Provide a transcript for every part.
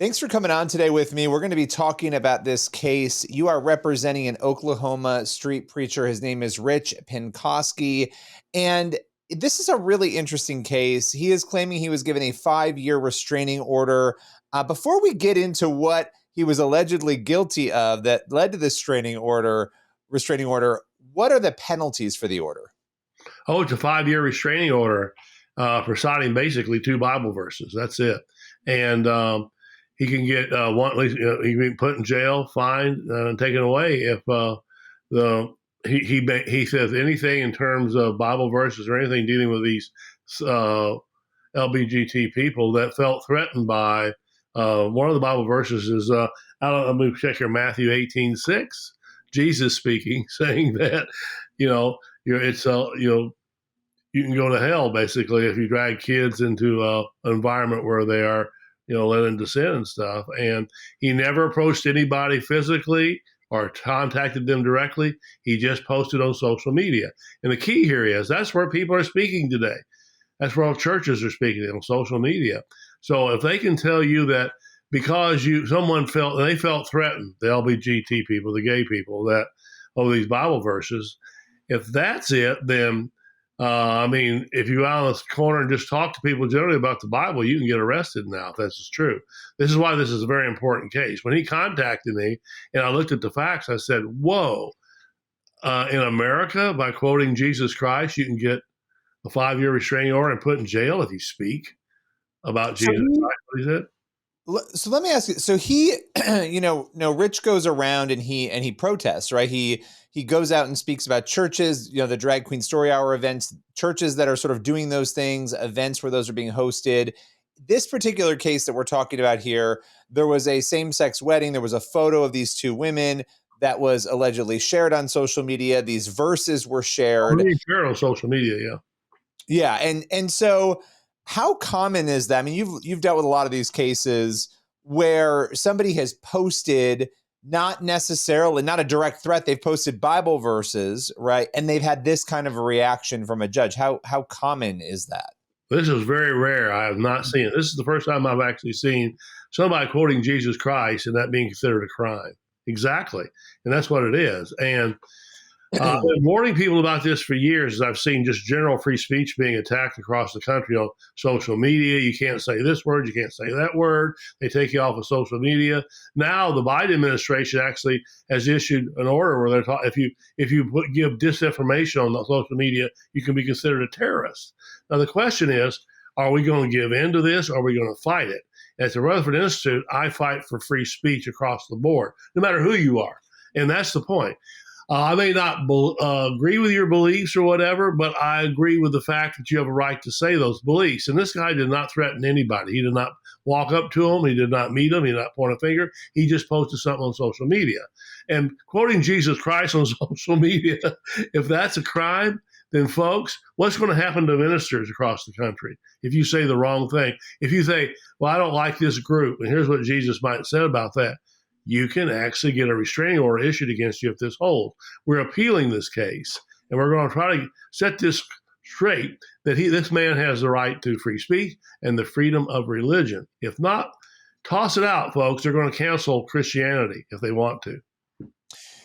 Thanks for coming on today with me. We're going to be talking about this case. You are representing an Oklahoma street preacher. His name is Rich Penkoski. And this is a really interesting case. He is claiming he was given a 5-year restraining order. Before we get into what he was allegedly guilty of that led to this restraining order, what are the penalties for the order? Oh, it's a 5-year restraining order for citing basically 2 Bible verses. That's it. And he can get he can be put in jail, fined, and taken away if he says anything in terms of Bible verses or anything dealing with these LGBT people that felt threatened by one of the Bible verses is let me check here, Matthew 18:6, Jesus speaking, saying that you can go to hell basically if you drag kids into an environment where they are led into sin and stuff. And he never approached anybody physically or contacted them directly. He just posted on social media. And the key here is that's where people are speaking today. That's where all churches are speaking on social media. So if they can tell you that because someone felt threatened, the LGBT people, the gay people, that over these Bible verses, if that's it, then if you out on the corner and just talk to people generally about the Bible, you can get arrested now if this is true. This is why this is a very important case. When he contacted me and I looked at the facts, I said, whoa, in America, by quoting Jesus Christ, you can get a 5-year restraining order and put in jail if you speak about Jesus Christ. What he said. So let me ask you. So he, Rich goes around and he protests, right? He goes out and speaks about churches, the Drag Queen Story Hour events, churches that are sort of doing those things, events where those are being hosted. This particular case that we're talking about here, there was a same-sex wedding. There was a photo of these 2 women that was allegedly shared on social media. These verses were shared. Shared on social media, yeah. Yeah, and so how common is that? I mean, you've dealt with a lot of these cases where somebody has posted not a direct threat. They've posted Bible verses, right? And they've had this kind of a reaction from a judge. How common is that? This is very rare. I have not seen it. This is the first time I've actually seen somebody quoting Jesus Christ and that being considered a crime. Exactly. And that's what it is. And I've been warning people about this for years as I've seen just general free speech being attacked across the country on social media. You can't say this word, you can't say that word. They take you off of social media. Now the Biden administration actually has issued an order where they're if you give disinformation on the social media, you can be considered a terrorist. Now the question is, are we going to give in to this or are we going to fight it? At the Rutherford Institute, I fight for free speech across the board, no matter who you are. And that's the point. I may not agree with your beliefs or whatever, but I agree with the fact that you have a right to say those beliefs. And this guy did not threaten anybody. He did not walk up to him. He did not meet him. He did not point a finger. He just posted something on social media. And quoting Jesus Christ on social media, if that's a crime, then folks, what's going to happen to ministers across the country if you say the wrong thing? If you say, well, I don't like this group, and here's what Jesus might have said about that, you can actually get a restraining order issued against you if this holds. We're appealing this case, and we're going to try to set this straight that this man has the right to free speech and the freedom of religion. If not, toss it out, folks. They're going to cancel Christianity if they want to.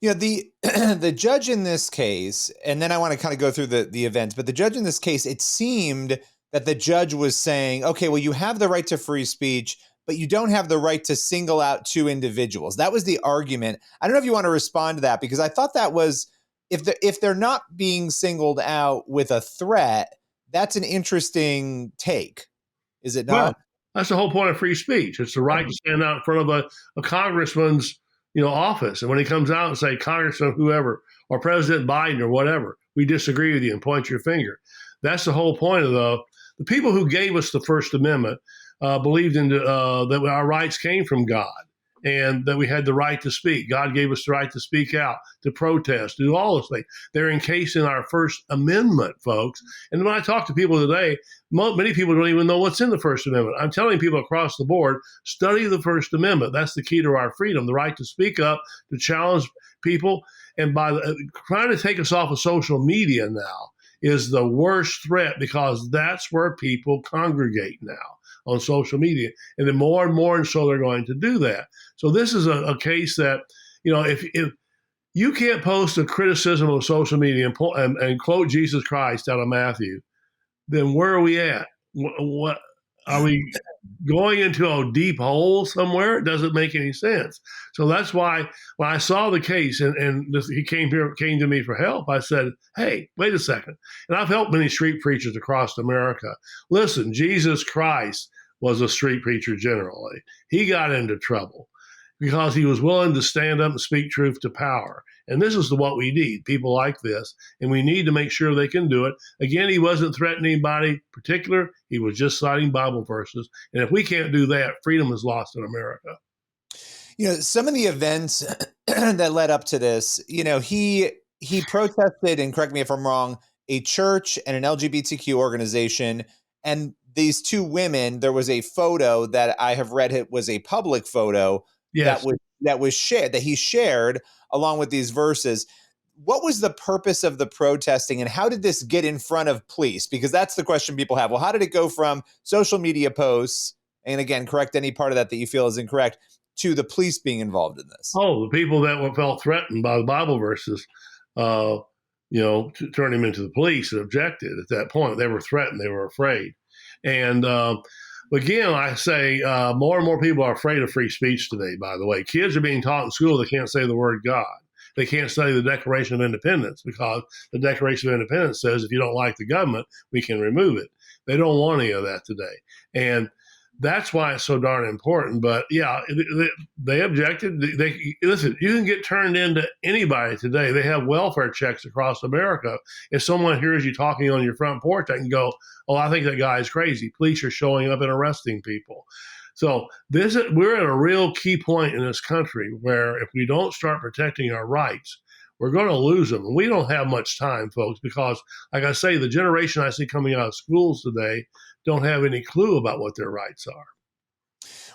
The judge in this case, and then I want to kind of go through the events, but the judge in this case, it seemed that the judge was saying, okay, well, you have the right to free speech, but you don't have the right to single out 2 individuals. That was the argument. I don't know if you want to respond to that, because I thought that was, if they're not being singled out with a threat, that's an interesting take. Is it not? Well, that's the whole point of free speech. It's the right to stand out in front of a congressman's office. And when he comes out and say, Congressman, whoever, or President Biden or whatever, we disagree with you and point your finger. That's the whole point of the people who gave us the First Amendment believed in that our rights came from God and that we had the right to speak. God gave us the right to speak out, to protest, to do all those things. They're encased in our First Amendment, folks. And when I talk to people today, many people don't even know what's in the First Amendment. I'm telling people across the board, study the First Amendment. That's the key to our freedom, the right to speak up, to challenge people. And by trying to take us off of social media now is the worst threat, because that's where people congregate now. on social media. And then more and more, and so they're going to do that. So this is a case that, if you can't post a criticism of social media and quote Jesus Christ out of Matthew, then where are we at? What are we going into a deep hole somewhere? It doesn't make any sense. So that's why when I saw the case he came to me for help, I said, hey, wait a second. And I've helped many street preachers across America. Listen, Jesus Christ was a street preacher generally. He got into trouble because he was willing to stand up and speak truth to power. And this is what we need, people like this. And we need to make sure they can do it. Again, he wasn't threatening anybody particular. He was just citing Bible verses. And if we can't do that, freedom is lost in America. Some of the events that led up to this, he protested, and correct me if I'm wrong, a church and an LGBTQ organization. And these two women, there was a photo that I have read it was a public photo. Yes. that was shared, that he shared along with these verses. What was the purpose of the protesting, and how did this get in front of police? Because that's the question people have. Well, how did it go from social media posts, and again, correct any part of that you feel is incorrect, to the police being involved in this? Oh, the people that felt threatened by the Bible verses, to turn him into the police and objected at that point. They were threatened. They were afraid. And again, I say more and more people are afraid of free speech today, by the way. Kids are being taught in school they can't say the word God. They can't study the Declaration of Independence because the Declaration of Independence says if you don't like the government, we can remove it. They don't want any of that today. And that's why it's so darn important. But yeah, they objected. Listen, you can get turned into anybody today. They have welfare checks across America. If someone hears you talking on your front porch, they can go, oh, I think that guy is crazy. Police are showing up and arresting people. So we're at a real key point in this country where if we don't start protecting our rights, we're going to lose them. And we don't have much time, folks, because like I say, the generation I see coming out of schools today don't have any clue about what their rights are.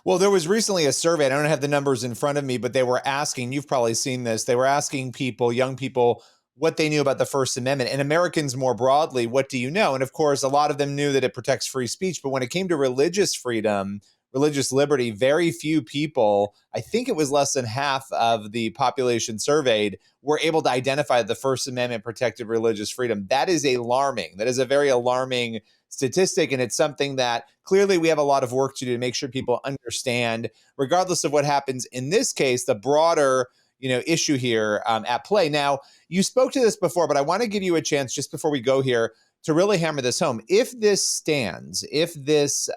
Well, there was recently a survey. I don't have the numbers in front of me, but they were asking, you've probably seen this, they were asking people, young people, what they knew about the First Amendment, and Americans more broadly, what do you know? And of course, a lot of them knew that it protects free speech, but when it came to religious freedom, religious liberty, very few people, I think it was less than half of the population surveyed, were able to identify the First Amendment protected religious freedom. That is alarming. That is a very alarming statistic, and it's something that clearly we have a lot of work to do to make sure people understand, regardless of what happens in this case, the broader issue here at play. Now, you spoke to this before, but I want to give you a chance just before we go here to really hammer this home. If this stands, if this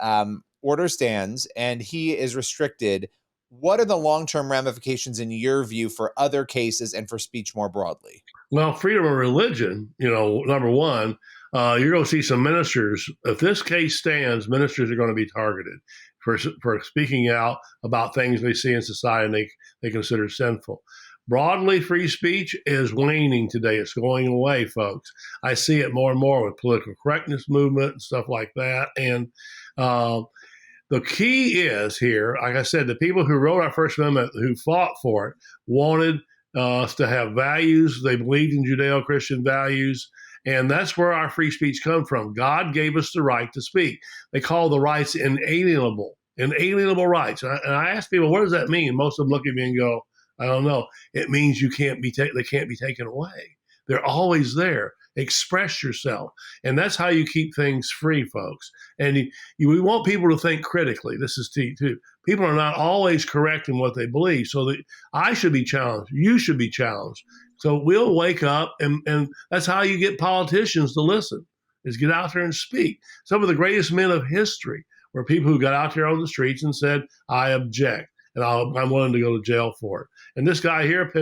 order stands and he is restricted, what are the long-term ramifications in your view for other cases and for speech more broadly? Well, freedom of religion, number one, you're going to see some ministers. If this case stands, ministers are going to be targeted for speaking out about things they see in society and they consider sinful. Broadly, free speech is waning today. It's going away, folks. I see it more and more with political correctness movement and stuff like that. And the key is here, like I said, the people who wrote our First Amendment, who fought for it, wanted us to have values. They believed in Judeo-Christian values. And that's where our free speech comes from. God gave us the right to speak. They call the rights inalienable rights. And I ask people, what does that mean? Most of them look at me and go, I don't know. It means they can't be taken away. They're always there. Express yourself. And that's how you keep things free, folks. And we want people to think critically. This is key, too. People are not always correct in what they believe. So that I should be challenged. You should be challenged. So we'll wake up, and that's how you get politicians to listen, is get out there and speak. Some of the greatest men of history were people who got out there on the streets and said, I object, and I'm willing to go to jail for it. And this guy here, Rich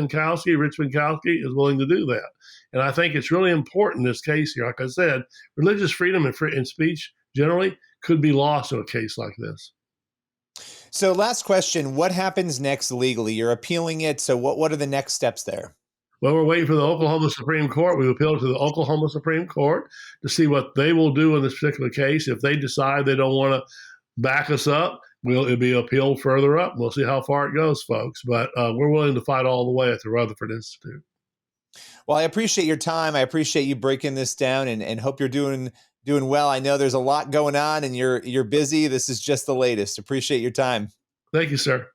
Penkoski, is willing to do that. And I think it's really important in this case here. Like I said, religious freedom and speech generally could be lost in a case like this. So last question, what happens next legally? You're appealing it. So what are the next steps there? Well, we're waiting for the Oklahoma Supreme Court. We appealed to the Oklahoma Supreme Court to see what they will do in this particular case. If they decide they don't want to back us up, it'll be appealed further up. We'll see how far it goes, folks. But we're willing to fight all the way at the Rutherford Institute. Well, I appreciate your time. I appreciate you breaking this down, and hope you're doing Doing well. I know there's a lot going on and you're busy. This is just the latest. Appreciate your time. Thank you, sir.